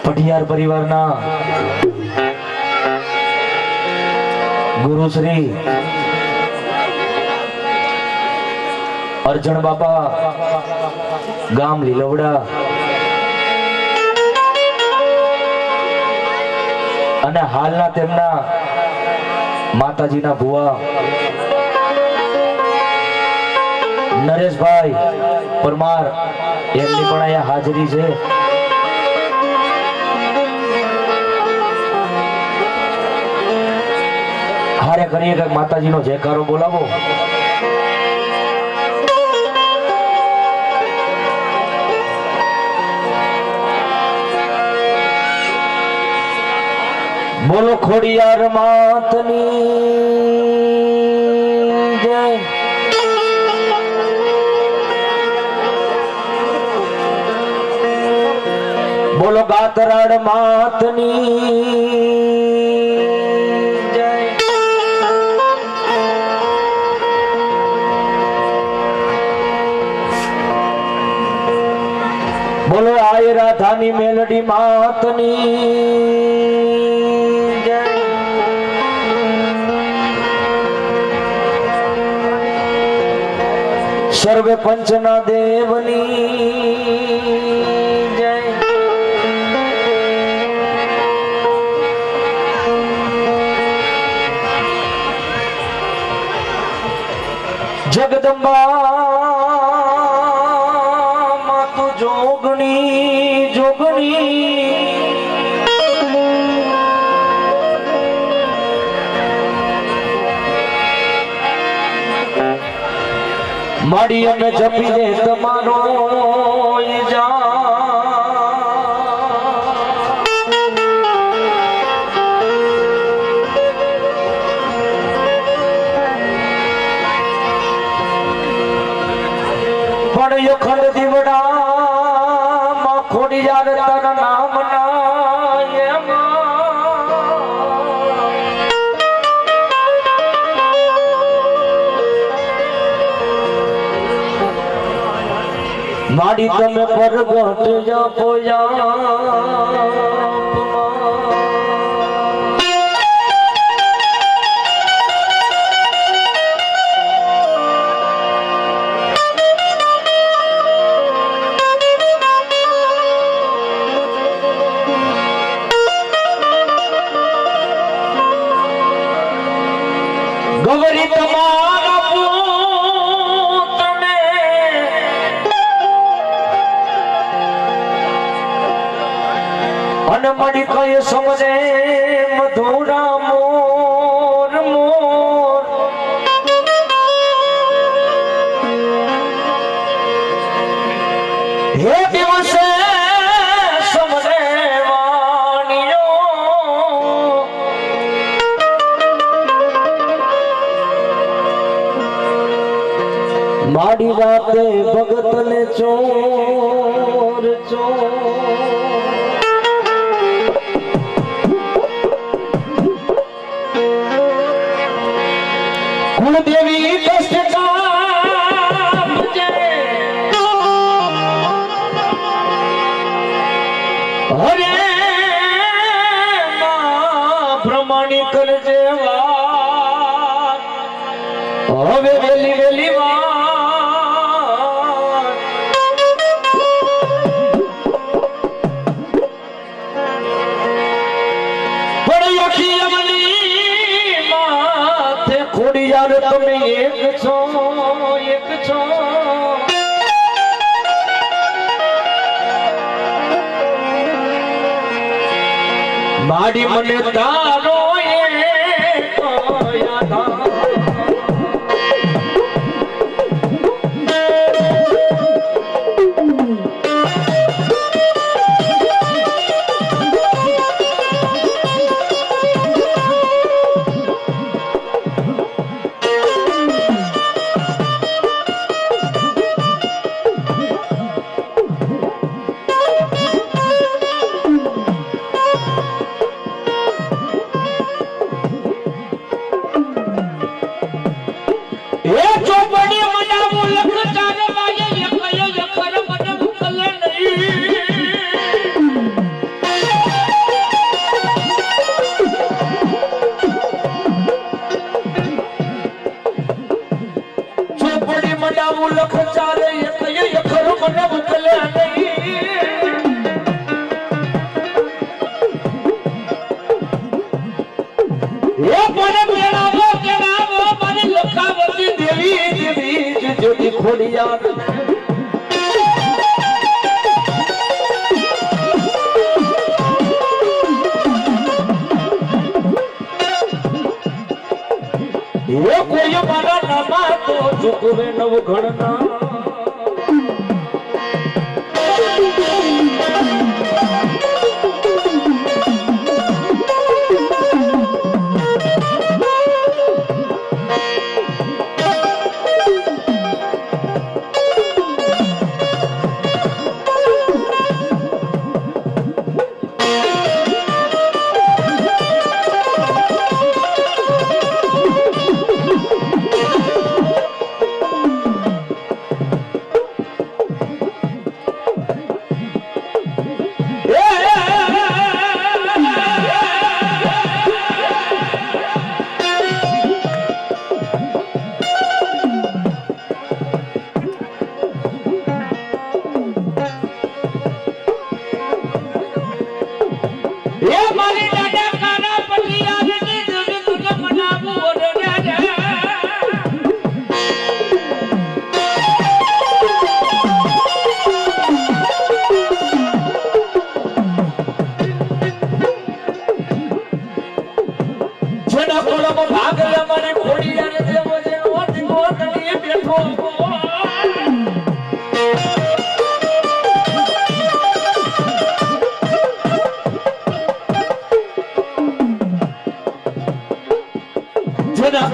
પઢિયાર પરિવારના ગુરુ શ્રી અર્જણ બાપા ગામ લીલવડા અને હાલના તેમના માતાજીના ભુવા નરેશભાઈ પરમાર એમની પણ અહીંયા હાજરી છે. હારે કરીએ કે માતાજીનો જયકારો બોલાવો. બોલો ખોડિયાર માતની જય. બોલો ગાતરાડ માતની જય. બોલો આય રાધાની મેલડી માતની જય. સર્વે પંચના દેવની જય. જગદંબા માતુ જોગણી જોગણી માડી અમે જપી દે તમારો પણ અખંડ દીવડા માં ખોડિયાર તારા નામ માડી તમે પરગટ પોયા ગવરી તમારા પુત્રને અને મળી કઈ સમજે મધુરા મોર મોર હે દિવસે સમજે માડી રાતે ભગત ને ચોર ચોર કુળદેવી કષ્ટ કાપજે હરે માં પ્રમાણી કરજે વાત હવે વેલી વેલી વાત ખોડિયાર તમે એક છો એક છો. માડી મને તારો એક યાદ ફરિયાદ એ કોઈ મારા નામા તો ચૂકવે નવ ઘણના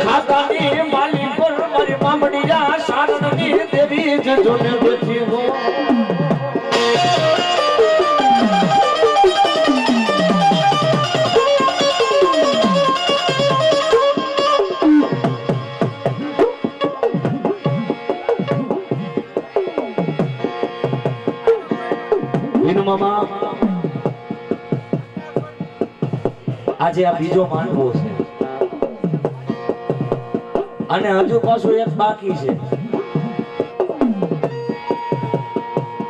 ખાતાની માલી પર મારી મામડીયા શારણની દેવી જજોને બેઠી હો વિનુ મામા આજે આ બીજો માંડવો છે અને હજુ પાછું એક બાકી છે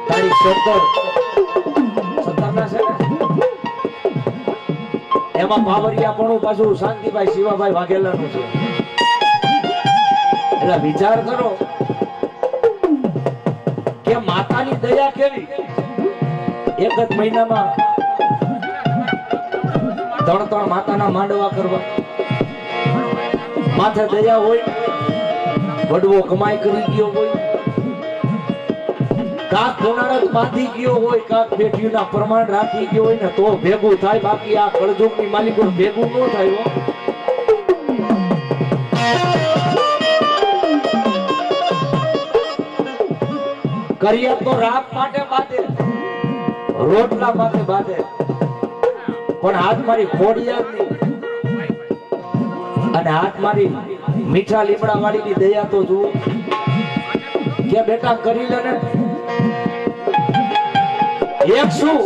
તારીખ 17 ના છે ને એમાં પાવરિયા પણ પાછું શાંતિભાઈ શિવાભાઈ વાઘેલાનું છે એટલે વિચાર કરો કે માતાની દયા કેવી એક જ મહિનામાં 3 માતાના માંડવા કરવા માથે દયા હોય વડવો કમાઈ કરી ગયો હોય કાક કોનારત બાંધી ગયો હોય કાક બેઠીના પ્રમાણ રાખી ગયો હોય ને તો ભેગું થાય બાકી આ કળજુગની માલિકો ભેગું ન થાય હો કરિયા તો રાત માટે બાંધે રોટલા માટે બાંધે પણ હાથ મારી ખોડિયાની અને હાથ મારી મીઠા લીમડા વાળી ની દયા તો જુઓ કે બેટા કરી લે ને એક શું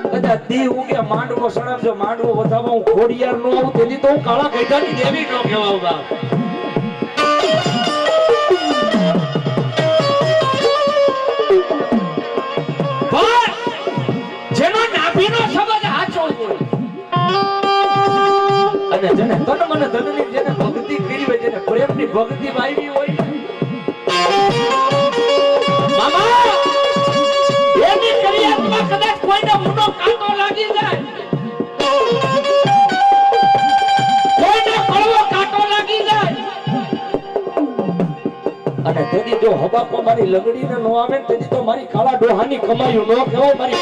કદાચ દી ઉગે માંડવો સણાવજો માંડવો વધારવા હું ખોડિયાર નો આવું તેથી તો હું કાળા ગઈઢાની દેવી નો કહેવાઉં બાપ જેનો નાભીનો શબ્દ હાચો હોય અને જેને તન મને ધનની જેને ભક્તિ કરી હોય જેને પ્રેમની ભક્તિ વાવી હોય મામા એની ક્રિયામાં કદાચ કોઈને ઊંડો કાંટો લાગી જાય કોઈને કળવો કાંટો લાગી જાય અને તેથી જો હબાકો મારી લગડીને નો આવે તેથી તો મારી કાળા ડોહાની કમાયું નો કહેવાય મારી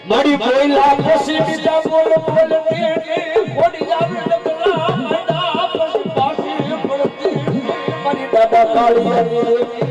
મારી બોયલા પછી બીજા બોલ બોલ ખોડી જાવે લગલા માડા પછી પાછી પડતી મારી દાદા કાળી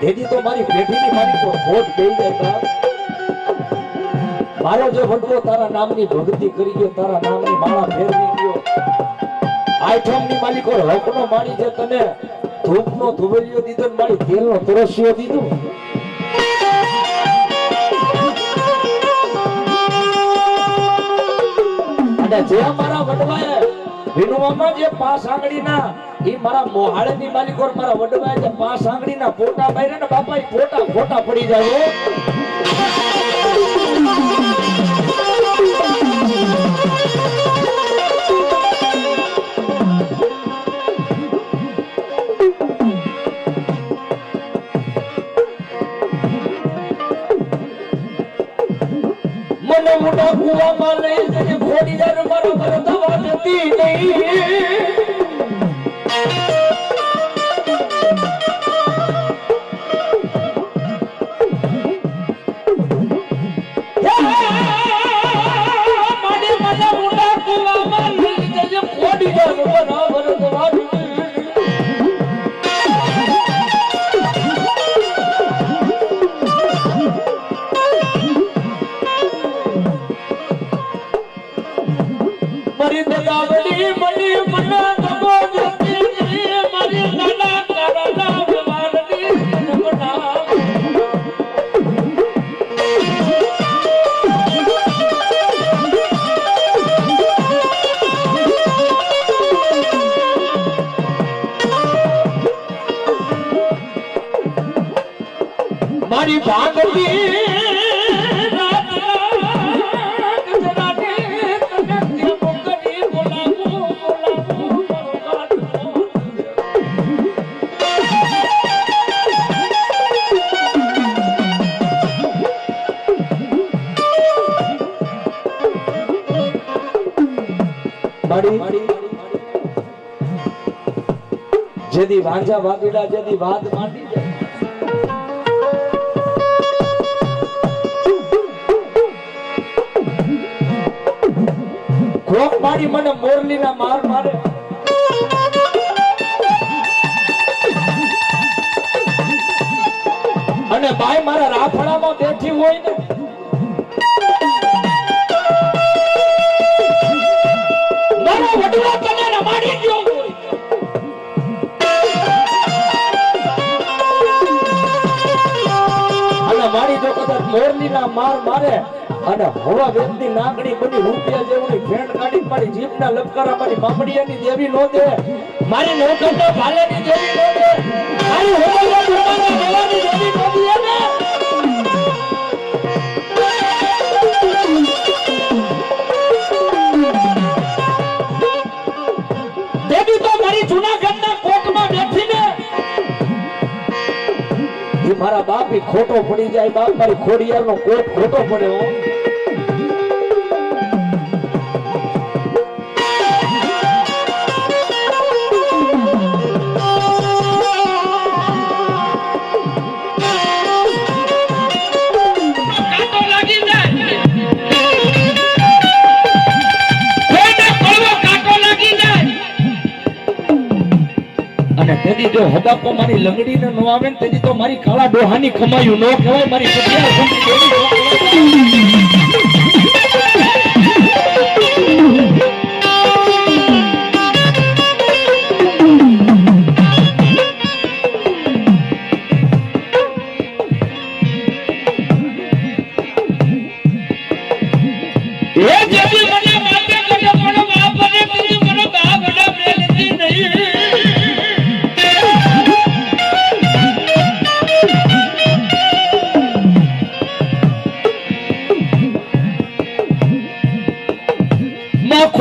દેદી તો મારી પેઢીની મારી તો ખોટ ગઈ જાય મારો જે વડવો તારા નામની ભક્તિ કરી ગયો તારા નામની માળા ફેરવી ગયો આઈટમની માલિકો હકનો માણી છે તને ધૂપનો ધુવેલિયો દીધો ને મારી તેલનો તરસ્યો દીધો અને જે મારા વડવાએ વિનોવામાં જે 5 આંગળીના ઈ મારા મોહાળની માલિકો મારા વડવાએ જે 5 આંગળીના ફોટા બાયરે ને બાપા ઈ ફોટા ખોટા પડી જાય મને મોટા કુવામાં લઈ જઈને ખોડી જાય મારો ઘર દવા જતી નહીં મારી ભાગતી જેદી વાંજા વાદીડા જેદી વાત માંડી જાય ખોખ મારી મને મોરલીના માર મારે અને બાઈ મારા રાફડામાં બેઠી હોય ને મારો વડવો તને રમાડી ગયો અને મારી જો કદાચ મોરલીના માર મારે અને હવા વેદની નાગણી બની રૂપિયા જેવડી ફેણ કાઢી મારી જીભના લપકારા મારી મામડિયાની દેવી નો દે મારી નોકરના ભાલેની દેવી નો દે મારી હોમલના ધર્મના દેવાની દેવી નો દે ને દેવી તો મારી જૂનાગઢના કોટમાં બેઠીને ઈ મારા બાપી ખોટો પડી જાય બાપ મારી ખોડિયારનો કોટ ખોટો પડ્યો તેથી જો હબાકો મારી લંગડીને નો આવે ને તેથી તો મારી કાળા ડોહાની કમાયું નો કહેવાય મારી પટિયાળ એ જેવી મને માતે કરે પણ બાપ મને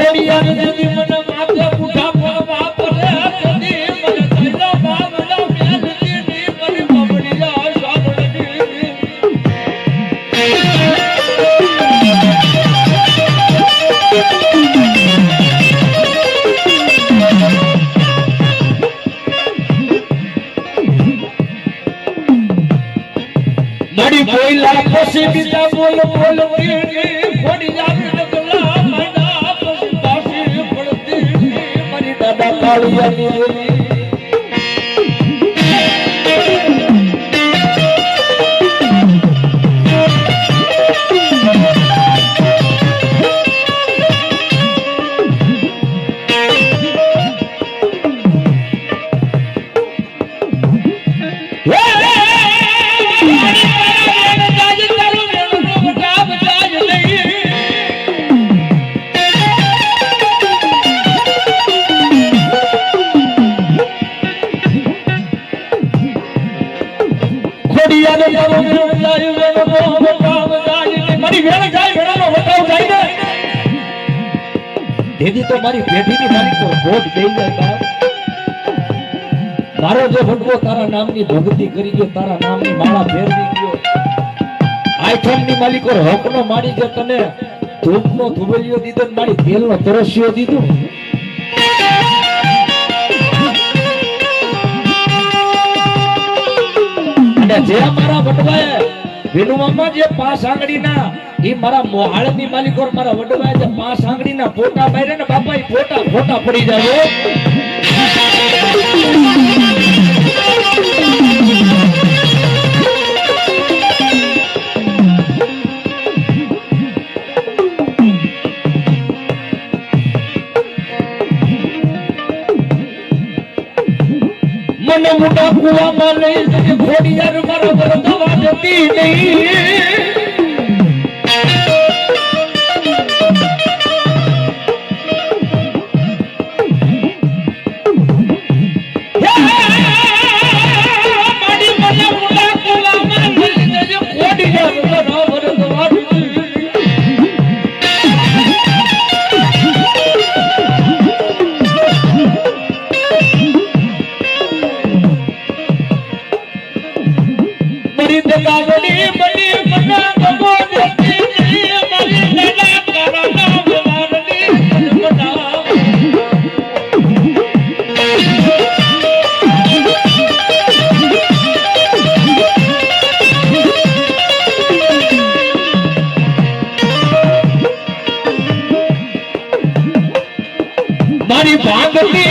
ખોડિયાર દેવી મને માથે પૂઠા પડવા પડે દેવી મને તૈલા બાવડા મેલતી ની મને બબડિયા સાંભળતી મારી બોયલા પછી બીજા બોલ બોલ ખોડી જાવી નગલા માડા પછી પાછી પડતી મારી દાદા કાળિયાની તેથી તો મારી પેઢીની માલિક પર ભોગ દઈ જાય બાપ મારો જે ભગવો તારા નામની ભક્તિ કરી ગયો તારા નામની માળા ફેરવી ગયો આઈટમની માલિકો હકનો માડી જે તને ધૂપનો ધુબલિયો દીધો ને મારી તેલનો તરસ્યો દીધો અને જે મારા વડવાએ વિનુમામાં જે 5 આંગળીના ઈ મારા મોહાળની માલિકો મારા વડવાએ જે 5 આંગળીના ફોટા માર્યા ને બાપા ઈ ફોટા પડી જાય મને મોટા કુવામાં લઈ જતી ખોડિયાર મારા વરદવા દેતી નહીં મારી ભાગતી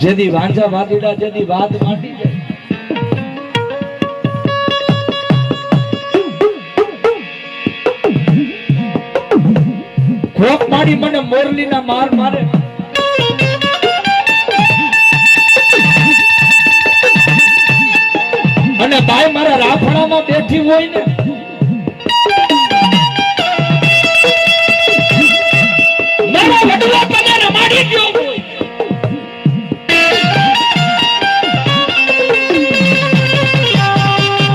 જેદી વાંજા વાદીડા જેદી વાત માંડી જાય ખોપ મારી મને મોરલીના માર મારે અને બાઈ મારા રાફડામાં બેઠી હોય ને મારા વડવા પગાર મારી ગયો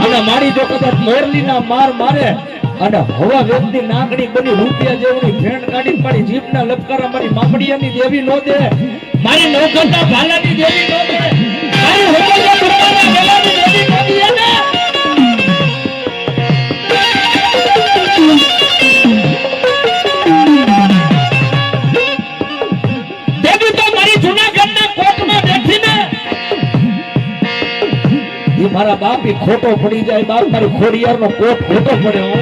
અને મારી જો કદાચ મોરલીના માર મારે અને હવા વેદની નાગણી બની રૂપિયા જેવડી ફેણ કાઢી મારી જીભના લપકારા મારી મામડિયાની દેવી નો દે મારી નૌકરના ભાલાની દેવી નો દે મારી હોકલના ટુકડાના વેલાની દેવી નો દે ને દેવી તો મારી જૂનાગઢના કોટમાં બેઠી ને એ મારા બાપ ઈ ખોટો પડી જાય બાપ મારી ખોડિયારનો કોટ ખોટો પડ્યો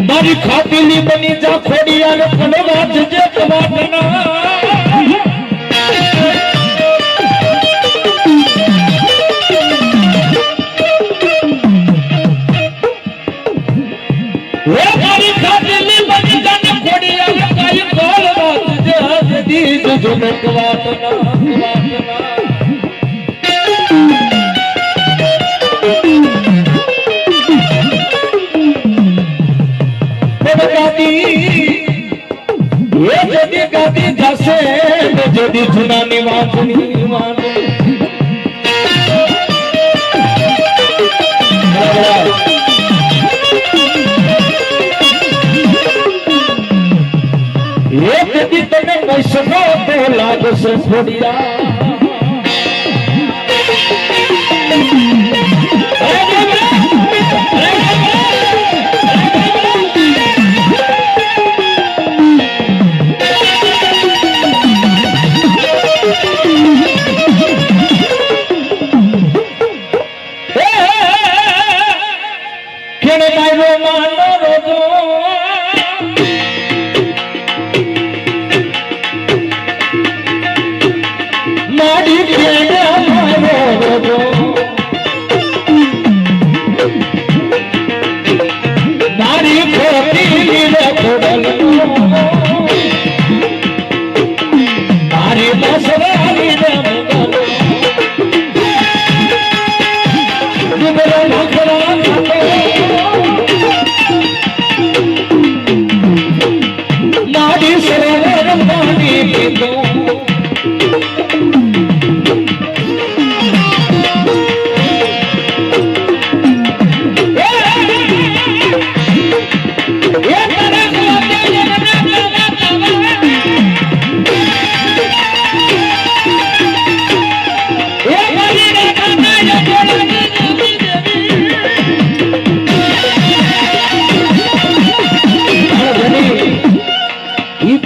મારી ખાતીલી બની જા ખોડિયાર પણ વાંચજે કવાટના વે મારી ખાતીલી બની જા ને ખોડિયાર કાઈ કોલ વાંચજે હજદી જુનો કવાટના ગાદી જશે જદી જુનાની વાંચની વાંચની એક દી તને વૈષ્ણવ તો લાગશે છોડિયા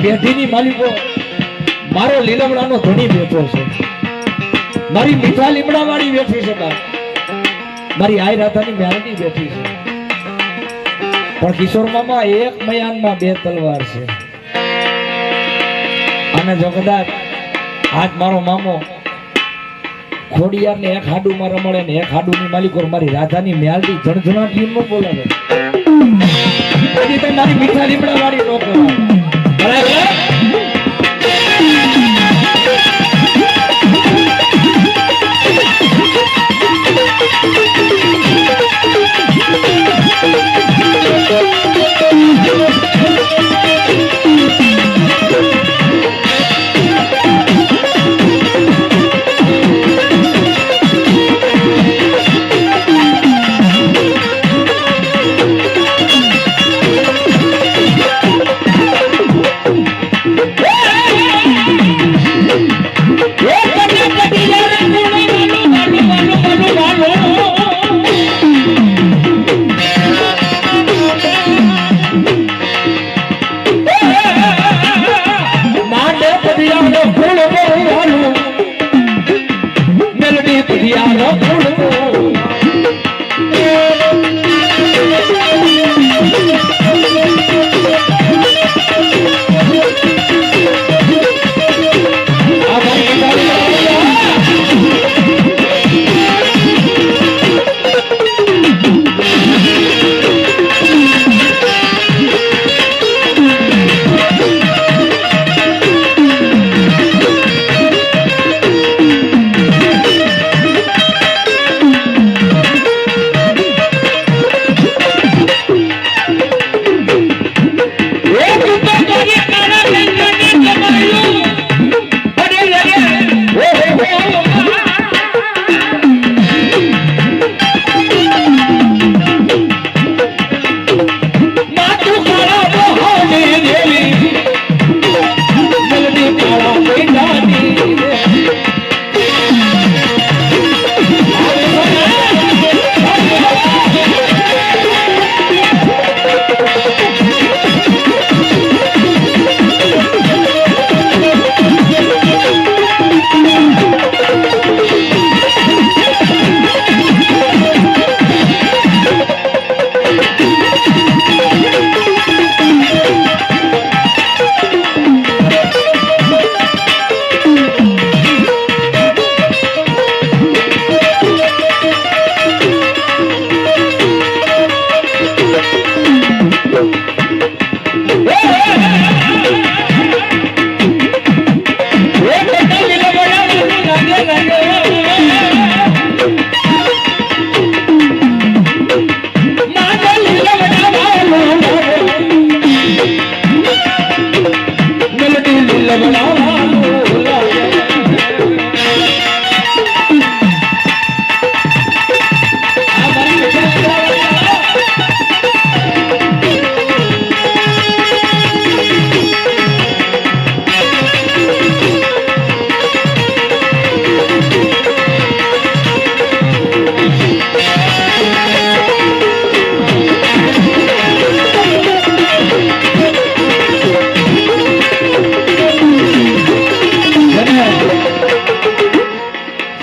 પેઢીની માલિકો મારો લીલમડાનો ધણી બેઠો છે મારી મીઠા લીમડા વાળી બેઠી છે મારી આઈ રાધાની મ્યારડી બેઠી છે પણ કિશોર મામા એક મયાનમાં બે તલવાર છે અને જો કદાચ આજ મારો મામો ખોડિયાર ને એક હાડુમાં રમડે ને એક હાડુની માલિકો મારી રાધાની મ્યારડી જણજણાટી નો બોલાવે તો મારી મીઠા લીમડા વાળી નો કહેવાય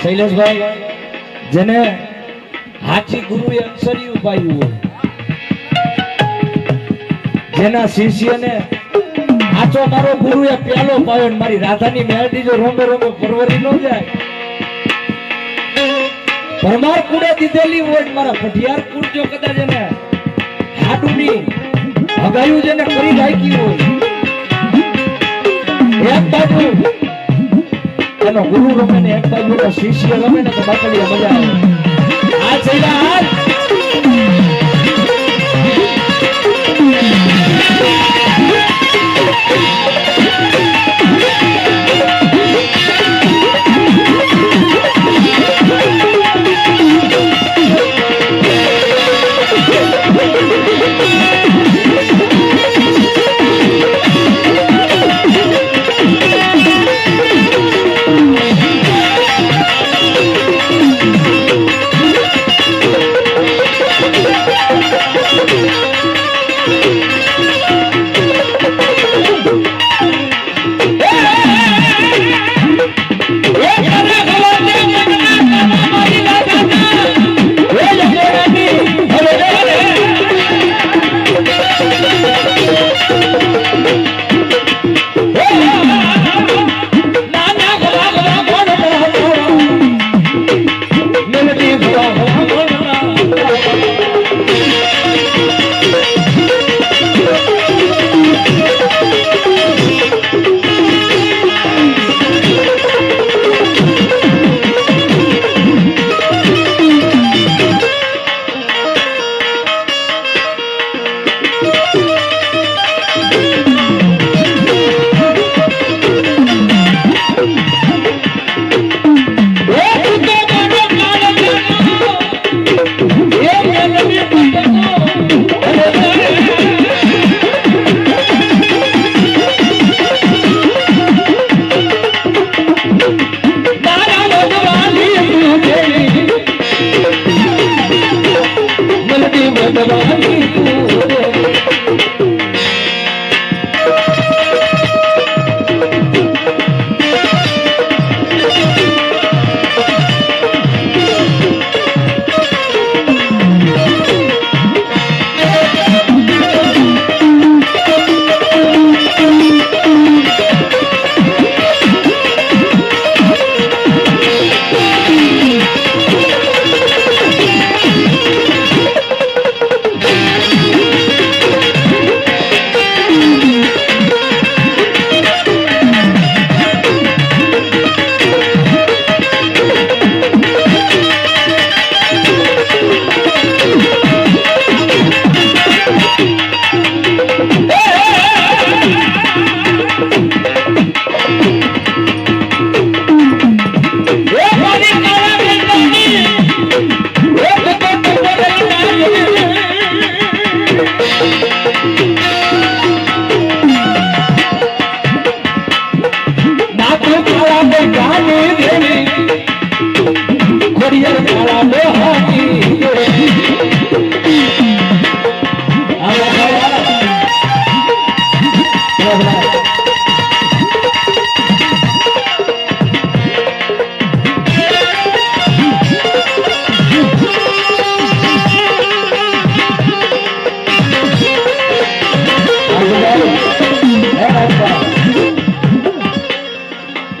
શૈલેષભાઈ જેને હાચી ગુરુએ અક્ષર્યું પાયું હોય, જેના શિષ્યને હાચો મારો ગુરુએ પ્યાલો પાયો ને મારી રાધાની મેળડી જો રોમે રોમે પરવરી ન જાય, પરમાર કુડે દીધેલી હોય મારા પઢિયાર કુડ જો કદાચ એને હાડુની હગાયું જેને કરી રાખી હોય, એક બાજુ એનો ગુરુ રમે ને એક બાજુ શિષ્ય રમે ને તો બાપલિયા મજા આવે. આ છેલ્લા હાથ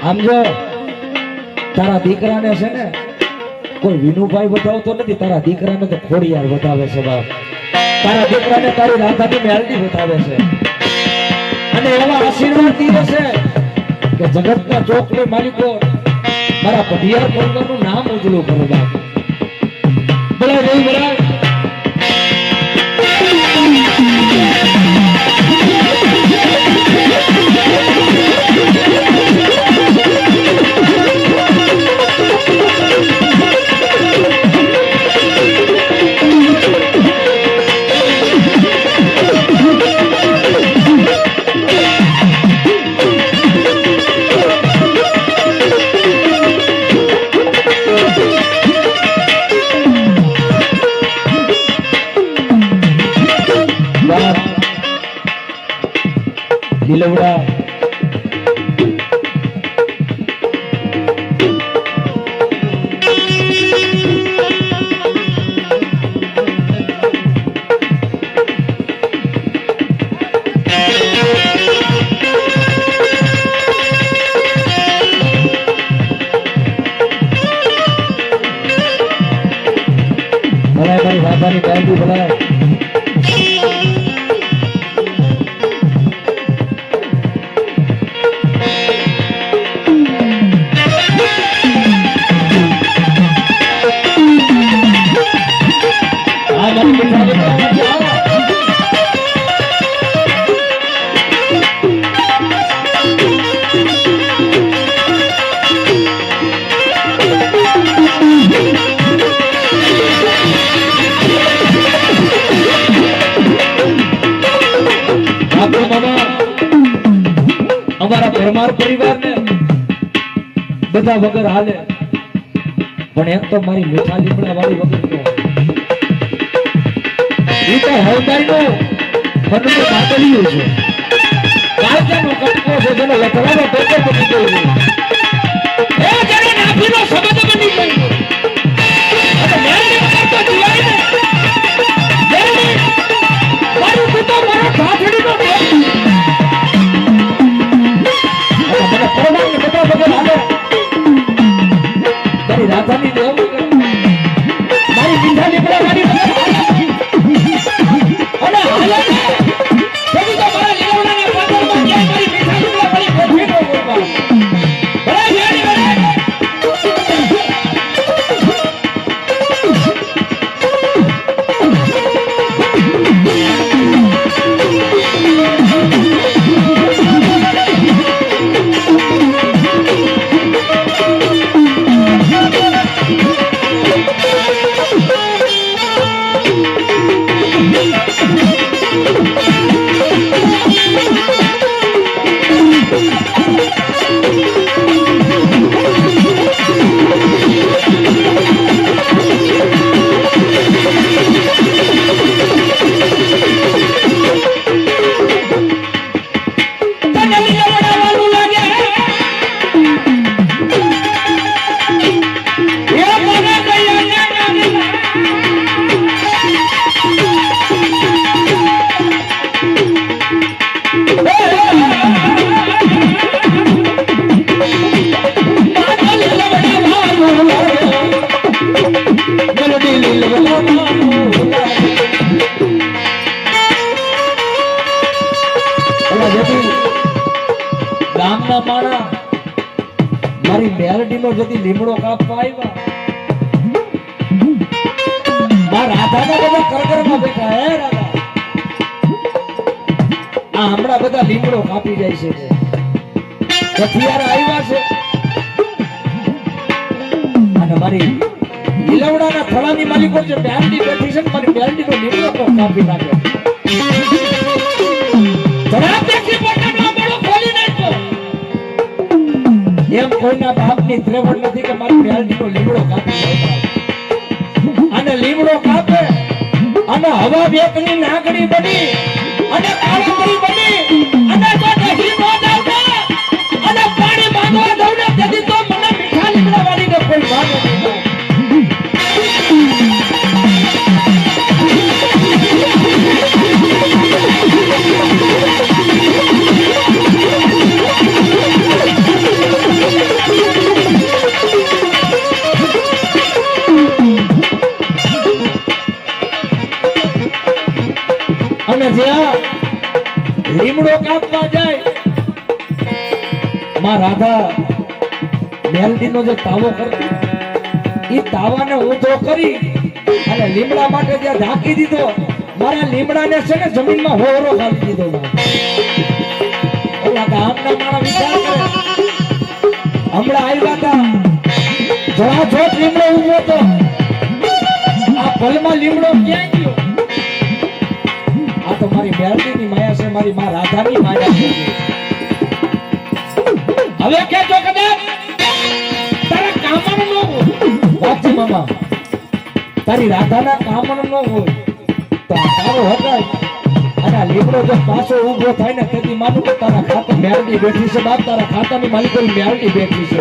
આમ જો તારા દીકરાને છે ને કોઈ વિનુભાઈ બતાવતો નથી, તારા દીકરાને તો ખોડિયાર બતાવે છે બાપ. તારા દીકરાને તારી રાધાની મેલડી બતાવે છે અને એવા આશીર્વાદ દીધે છે કે જગતના ચોકની માલિકો મારા પઢિયાર પરિવારનું નામ ઉજળું કરે બાપ. બોલાય નહીં બોલાય. Yeah. રાધાની બેલડી બોલાય અમારા પરમાર પરિવાર ને બધા વગર હાલે પણ એક તો મારી મીઠા લીમડા વાળી વગર નો ઈ તો હવદારી નો મનનું બાદલિયું છે કાળજાનો કટકો છે જેનો લખવાનો પેપર બની ગયો છે એ જેને નાભીનો શબ્દ બની ગયો અને મેલની વગર તો જીવાય ને મેલની મારું તું તો મારા ભાથડીનો રાધાની દેવ મારી મીઠા લીમડા વાળી અને હાલે તેથી તો મારા લીમડાના પાછળમાં ક્યાંય મારી મીઠા લીમડા વાળી ગોઠવી નો બોલવા બરાબર યારી ગામના માણા મારી મેલડીનો જતી લીમડો કાપવા આવ્યા મારા રાધાના બધા કરગરમાં બેઠા હે રાધા આ હમણાં બધા લીમડો કાપી જાય છે હથિયાર આવ્યા છે અને મારી લીલવડાના થળાની માલિકો જે મેલડી બેઠી છે મારી મેલડીનો લીમડો કાપી નાખે જરા દેખી પોતાનો બળો ખોલી નાખ્યો એમ કોઈના બાપની ત્રેવડ નથી કે મારી મેલડીનો લીમડો કાપી નાખે અને લીમડો કાપે અને હવા બેકની નાગડી બની અને કાળીમરી બની અને તો દહીં નો દાવને અને પાણી માંગવા દઉને તેથી તો મને મીઠા લીમડા વાળીને કોઈ માને નહીં અને જ્યાં લીમડો કાપવા જાય માં રાધા મેલડીનો જે તાવો કરતી એ તાવાને ઊંધો કરી અને લીમડા માટે ત્યાં ઢાંકી દીધો મારા લીમડાને છે ને જમીનમાં હોરો ખાલી દીધો ઓલા ગામના માણસ વિચાર કરે હમણાં આવ્યા હતા જરા જોત લીમડો ઊભો હતો આ ભલમાં લીમડો ક્યાં ગયો આ તો મારી મેલડીની માયા છે મારી માં રાધાની માયા છે હવે કેજો કદાચ તારા કામણ નો વાજી મામા તારી રાધાના કામણ નો હોય તો આ તારો હકાય અને આ લીમડો જો પાછો ઊભો થાય ને તેથી માનું કે તારા ખાતા મેલડી બેઠી છે બાપ તારા ખાતાની માલિકોની મેલડી બેઠી છે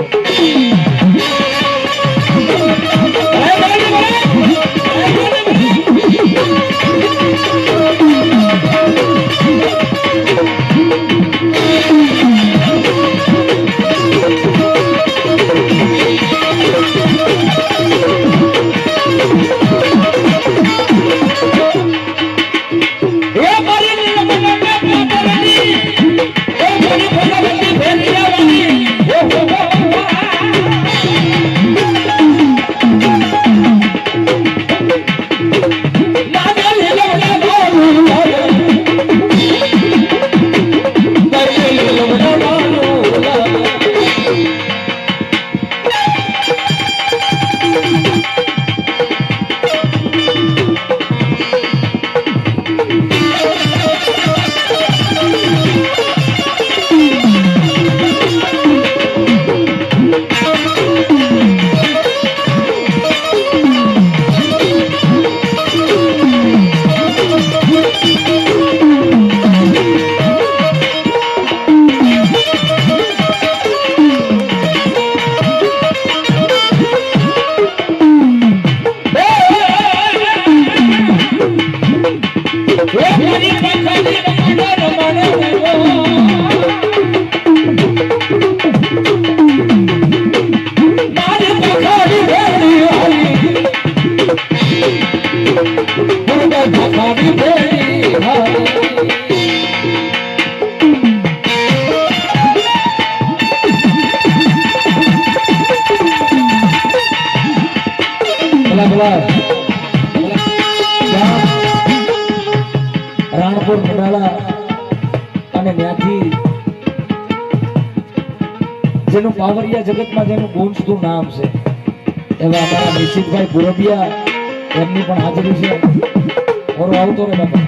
રાણપુર મડાલા અને ત્યાંથી જેનું પાવરિયા જગતમાં જેનું ગુંજતું નામ છે એવા અમારા નિશિતભાઈ પુરબિયા એમની પણ હાજરી છે. ઓરો આવતો રે બાપા.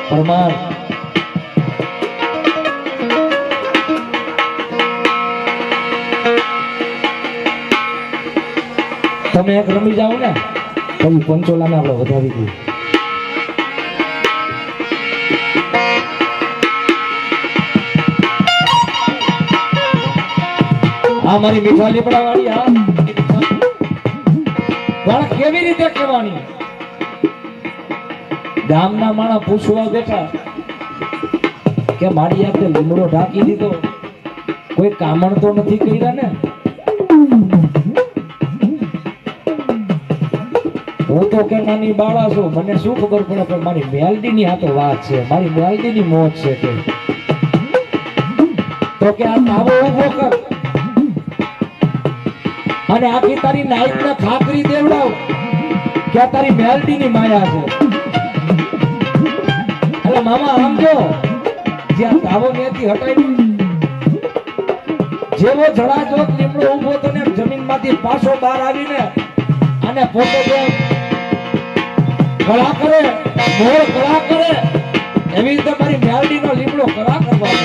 પરમાર તમે એક રમી જાઓ ને પછી પંચોલાને આપણે વધાવી દઈએ. આ મારી મીઠા લીમડા વાળી આ કેવી રીતે કહેવાની? ગામના માણસ પૂછવા બેઠા કે મારી આતે લીમડો ઢાંકી દીધો, કોઈ કામણ તો નથી કર્યા ને? હું તો કે નાની બાળા છું, મને શું ખબર પડે, પણ મારી મેલડીની આ તો વાત છે, મારી મેલડીની મોજ છે. કે તો કે આ તાવો ઉભો કર અને આખી તારી નાઈટ ને ખાકરી દેવડાવ કે આ તારી મેલડીની માયા છે. એટલે મામા આમ જો જ્યાં તાવો ત્યાંથી હટાવી જેવો જળાજોત લીમડો ઉભો તો ને જમીનમાંથી પાછો બહાર આવીને અને પોતે જે કળા કરે, મોર કળા કરે, એવી રીતે મારી મેલડીનો લીમડો કળા કરવા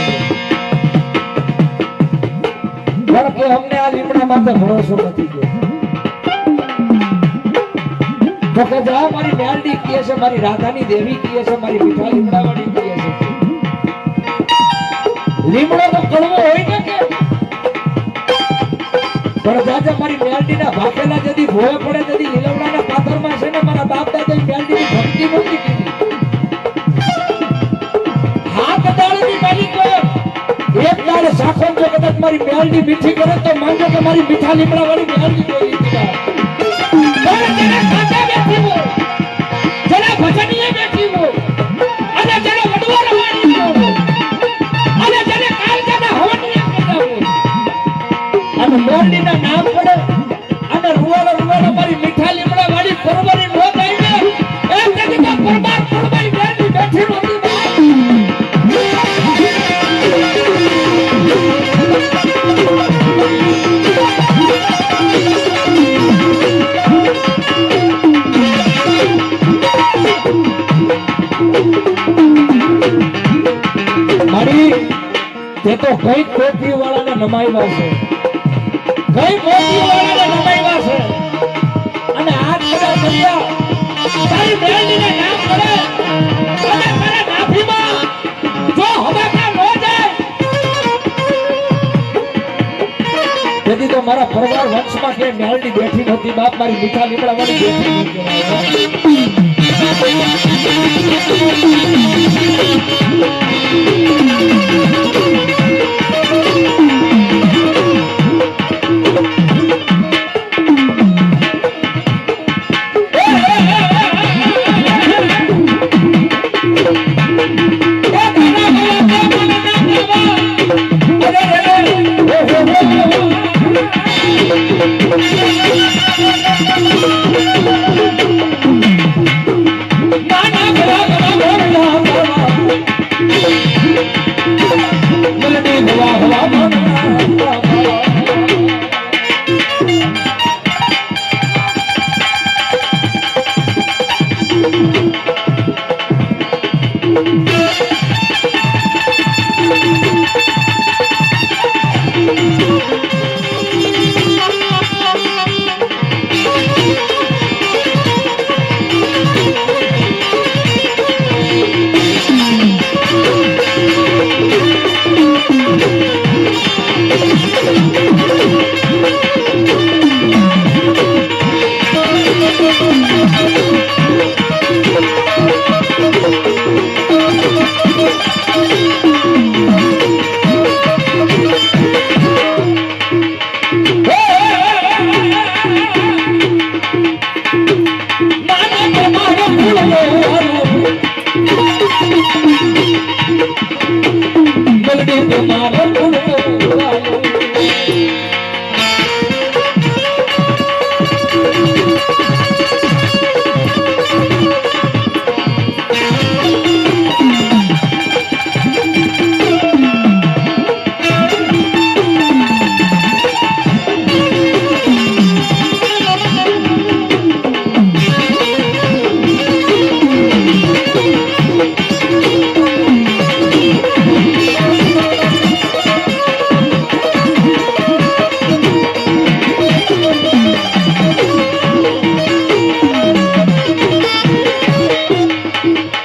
પણ કે અમને આ લીમડા માટે ભરોસો નથી. તો કે જા મારી મેલડી કહે છે, મારી રાધાની દેવી કહે છે, મારી મીઠા લીમડા વાળી કહે છે. લીમડો તો કડવો હોય ને કે પણ જાજે મારી મેલડીના ભાગેલા જદી ભોય પડે જદી લીલવડાના પાથરમાં છે ને મારા બાપ દાદાએ મેલડીની ભક્તિ નહોતી કરી. હાથ દાળની માલિક એક દાડે સાખો જો કદાચ મારી મેલડી મીઠી કરે તો માનજો કે મારી મીઠા લીમડા વાળી મેલડી જોઈ દીધા. પણ જેને ખાતા બેઠી હોય, જેને ભજનીએ બેઠી હોય અને જેને વડવા રવાડી હોય અને જેને કાલકાના હવનિયા કરતા હોય અને મોરડીના નામ પડે અને રૂવાળો મારી મીઠા લીમડા વાળી પરવરી નો થાય ને એ તેથી તો પરબાર પરબાઈ મેલડી બેઠી નહોતી. તે તો કઈ કોઠી વાળાને નમાવ્યા છે, કઈ કોઠી વાળાને નમાવ્યા છે અને આજ બધા દરિયા તારી મેલડીને નામ પડે અને તારા નાભીમાં જો હવાકા ન જાય તેથી તો મારા પરિવાર વંશમાં કે મેલડી બેઠી નહોતી. બાપ મારી મીઠા લીમડા વાળી બેઠી નહોતી.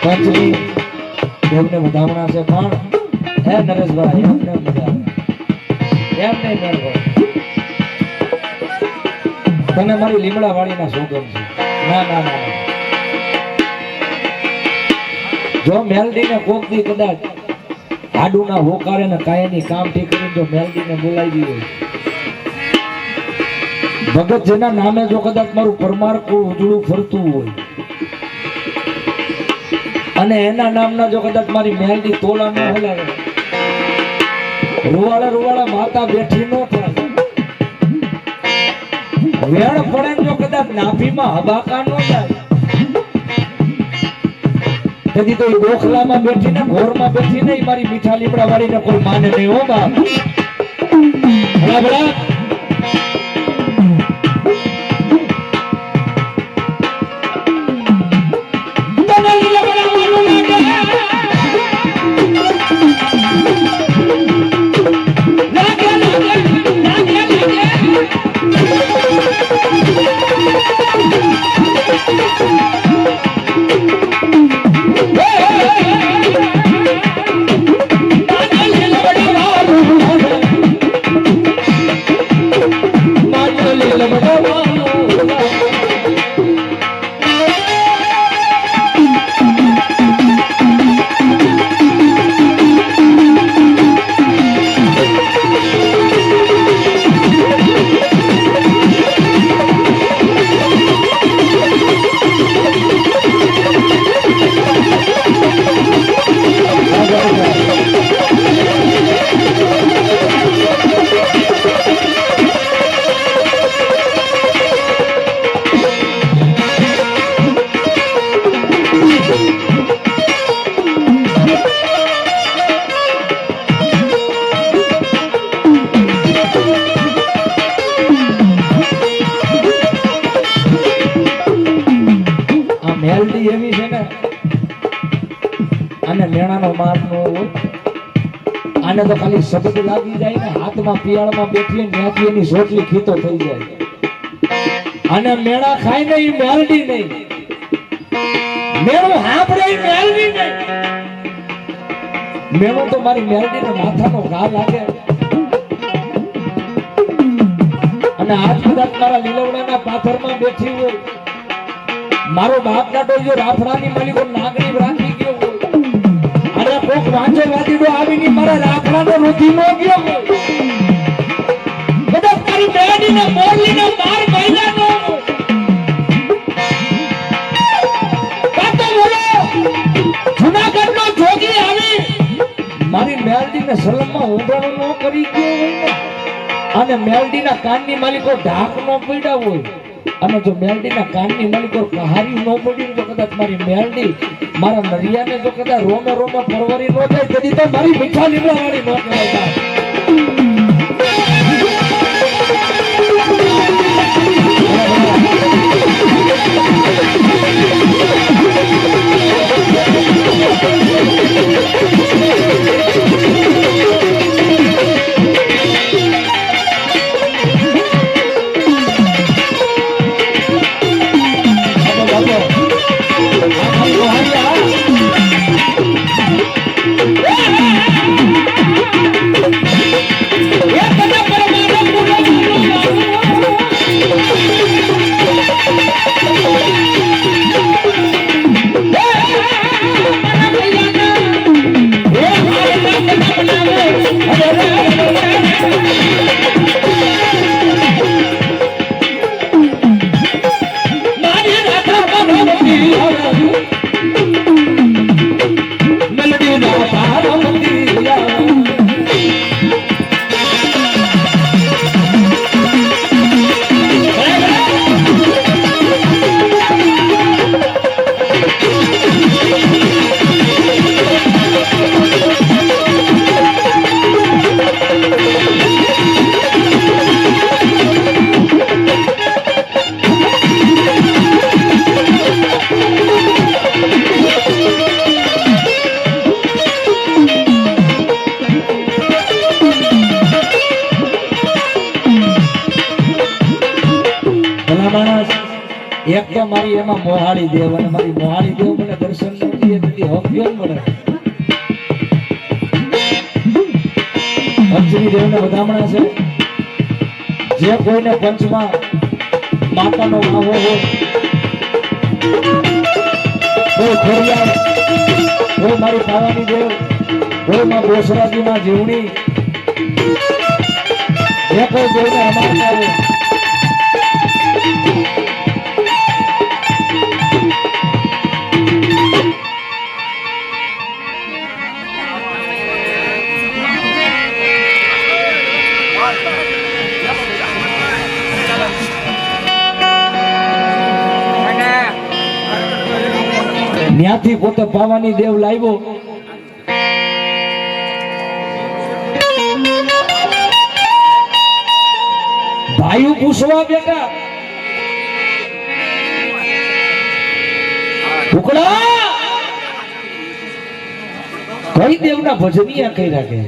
પંચમી દેવને વધામણા છે પણ હે નરેશભાઈ એમને મજા એમ નહીં મેળવો તને મારી લીમડા વાળીના સોગંદ છે ના ના ના જો મેલડીને કોક દી કદાચ આડુના હોકારે ને કાયાની કામ થી કરીને જો મેલડીને બોલાવી હોય ભગત જેના નામે જો કદાચ મારું પરમારકું ઉજળું ફરતું હોય અને એના નામના જો કદાચ મારી મેલડી તોલા ન હલાવે રૂવાળા રૂવાળા માતા બેઠી ન થાય વેણ પડે જો કદાચ નાભીમાં હબાકા ન જાય તેથી તો ગોખલામાં બેઠીને ઘોરમાં બેઠીને મારી મીઠા લીમડા વાળીને કોઈ માને નહીં હો બાપ બરાબર મેલડી એવી છે ને આને મેણાનો માર નો હોય આને તો ખાલી શબ્દ લાગી જાય ને હાથમાં પિયાળમાં બેઠી ત્યાંથી એની સોટલી ખીતો થઈ જાય અને મેણા ખાય ને એ મેલડી નહીં મેણું સાંભળે એ મેલડી નહીં મેણું તો મારી મેલડીને માથાનો ઘા લાગે અને આજ કદાચ મારા લીલવડાના પાથરમાં બેઠી હોય મારો બાપ દાદો જો રાફડાની માલિકો નાગણી રાખી ગયો અને કોક વાંચેવાદીડો આવીને મારા રાફડાનો રૂધી નો ગયો બધા તારી બેડીને મોરલીને માર મહિલાનો કાતો બોલો જૂનાગઢનો જોગી આવી મારી મેલડીને સલમમાં ઉંધણો ન કરી ગયો હોય ને અને મેલડીના કાનની માલિકો ઢાક નો પડ્યા હોય અને જો મેલડીના કાનની માલિકો કહારી ન પડી તો કદાચ મારી મેલડી મારા નરિયાને જો કદાચ રોમે રોમે પરવરી ન જાય તેથી તો મારી મીઠા લીમડા વાળી ન કહેવાય એક તો મારી એમાં મોહાળી દેવ અને મારી મોહાળી દેવ મને દર્શન નથી કેમ મળે પંચમી દેવને વધામણા છે જે કોઈને પંચમાં માતાનો માવો હોય કોઈ ખોડિયાર કોઈ મારી પાવાની દેવ કોઈ માં બોસરાજીમાં જીવણી જે કોઈ દેવને અમારતા હોય ત્યાંથી પોતે પાવાની દેવ લાવ્યો ભાઈ પૂછવા બેટા ટુકડા કઈ દેવના ભજનિયા કઈ રાખે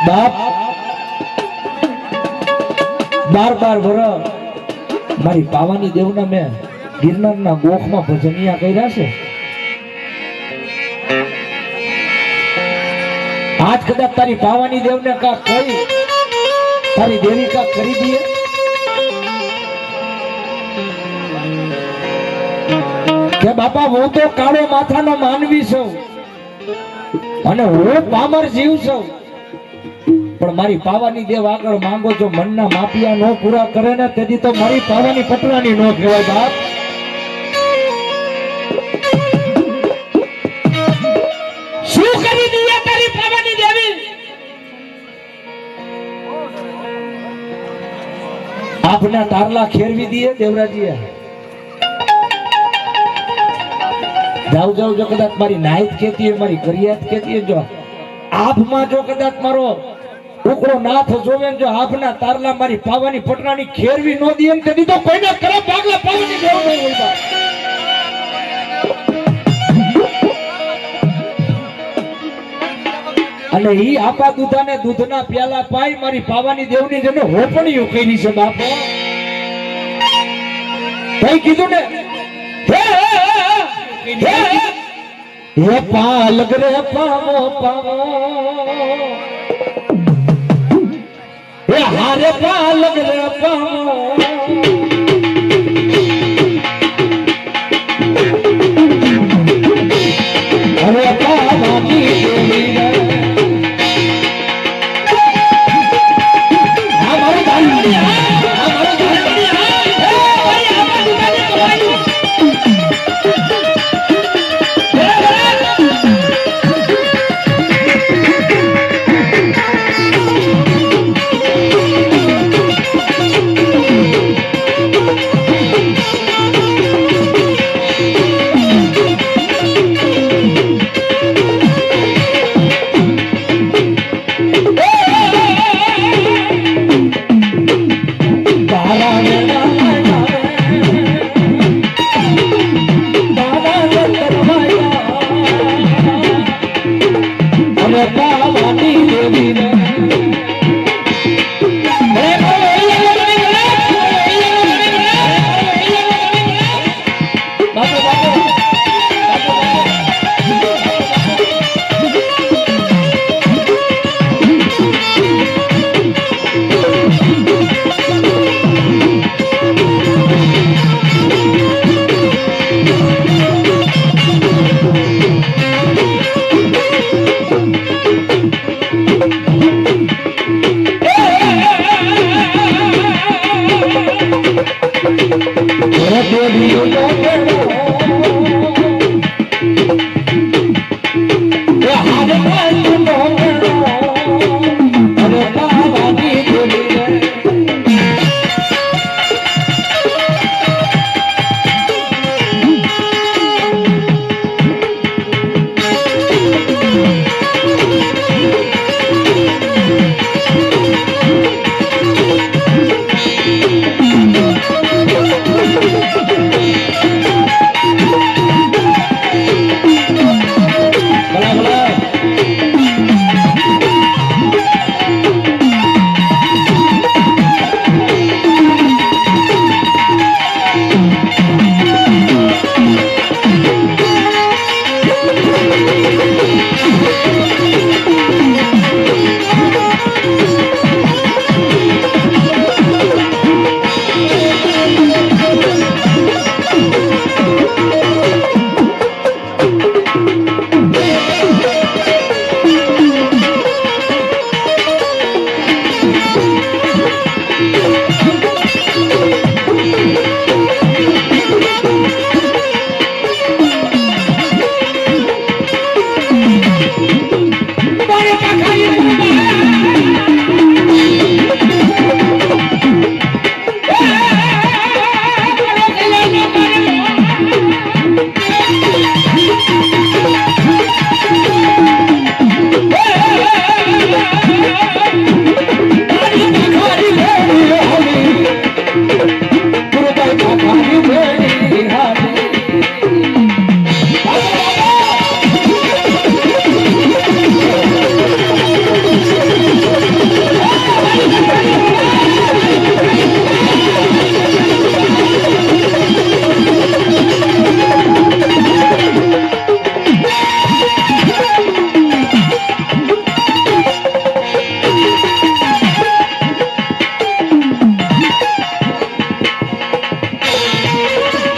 બાપ 12 વર્ષ મારી પાવાની દેવના મેં ગિરનારના ગોખમાં ભજનિયા કર્યા છે આજ કદાચ તારી પાવાની દેવને કાક કરી તારી દેવી કાક કરી દઈએ કે બાપા હું તો કાળો માથાનો માનવી છું અને હું પામર જીવ છું પણ મારી પાવાની દેવ આગળ માંગો છો મનના માપિયા નો પૂરા કરે ને તેથી તો મારી પાવાની પટરાની નો કહેવાય બાપ શું કરી દીયા તારી પાવાની દેવી આપના તારલા ખેરવી દીએ દેવરાજીએ જાવ જાવ જો કદાચ મારી નાઈત કેતી હોય મારી કરિયાત કેતી હોય જો આપમાં જો કદાચ મારો ટુકડો નાથ જોવે જો આપના તારલા મારી પાવાની પટરાની ખેરવી નો દી એમ તેથી તો કોઈને કરે પાગલા પાવાની દેવ નહીં હોય અને ઈ આપા દૂધાને દૂધના પ્યાલા પાઈ મારી પાવાની દેવની જેને હોપણીઓ કરી છે બાપો કઈ કીધું ને હે પાલક રે પાવો પાવો હે હારે પાલક રે પાવો અરે પાવાની દેવી રે આ મારું ગાંડી આ મારું ગાંડી હે ભાઈ આ મારું ગાંડી કમાઈ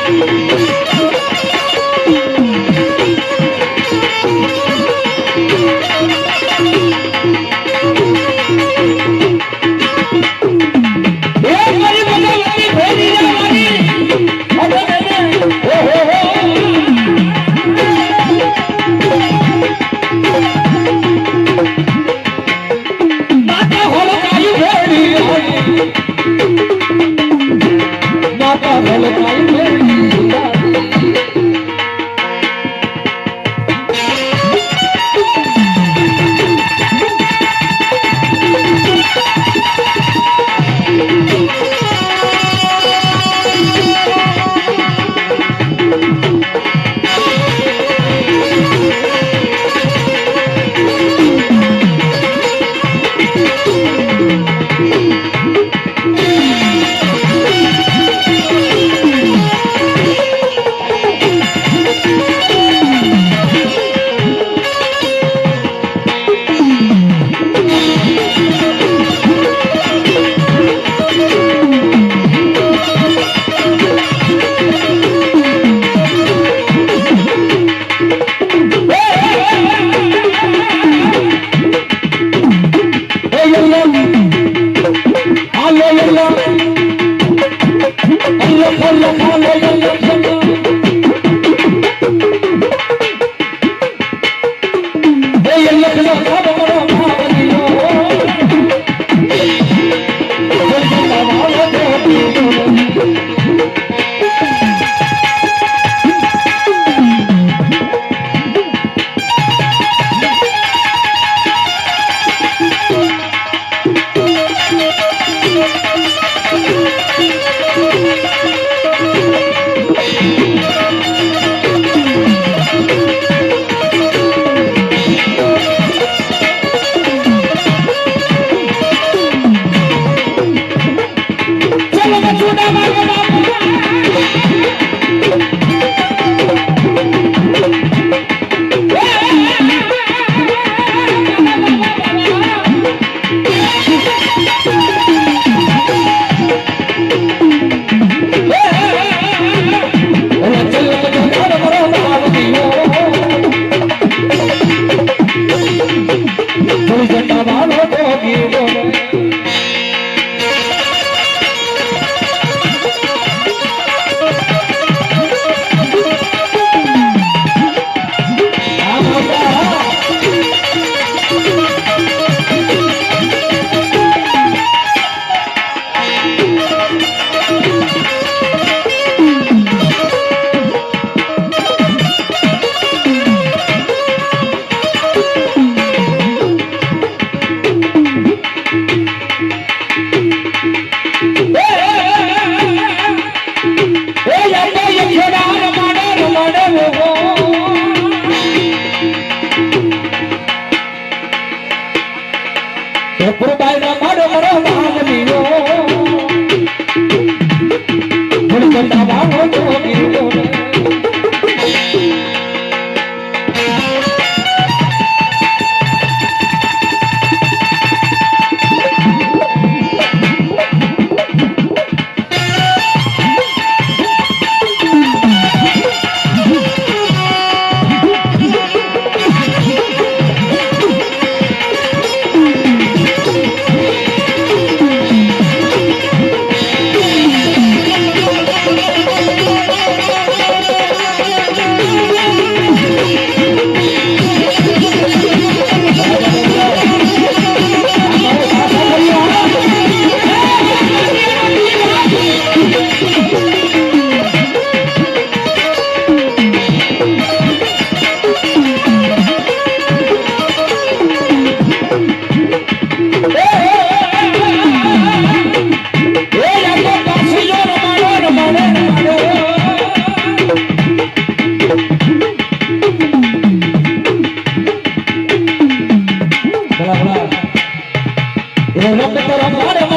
ભલા ભલા એ રંગ તો રંગ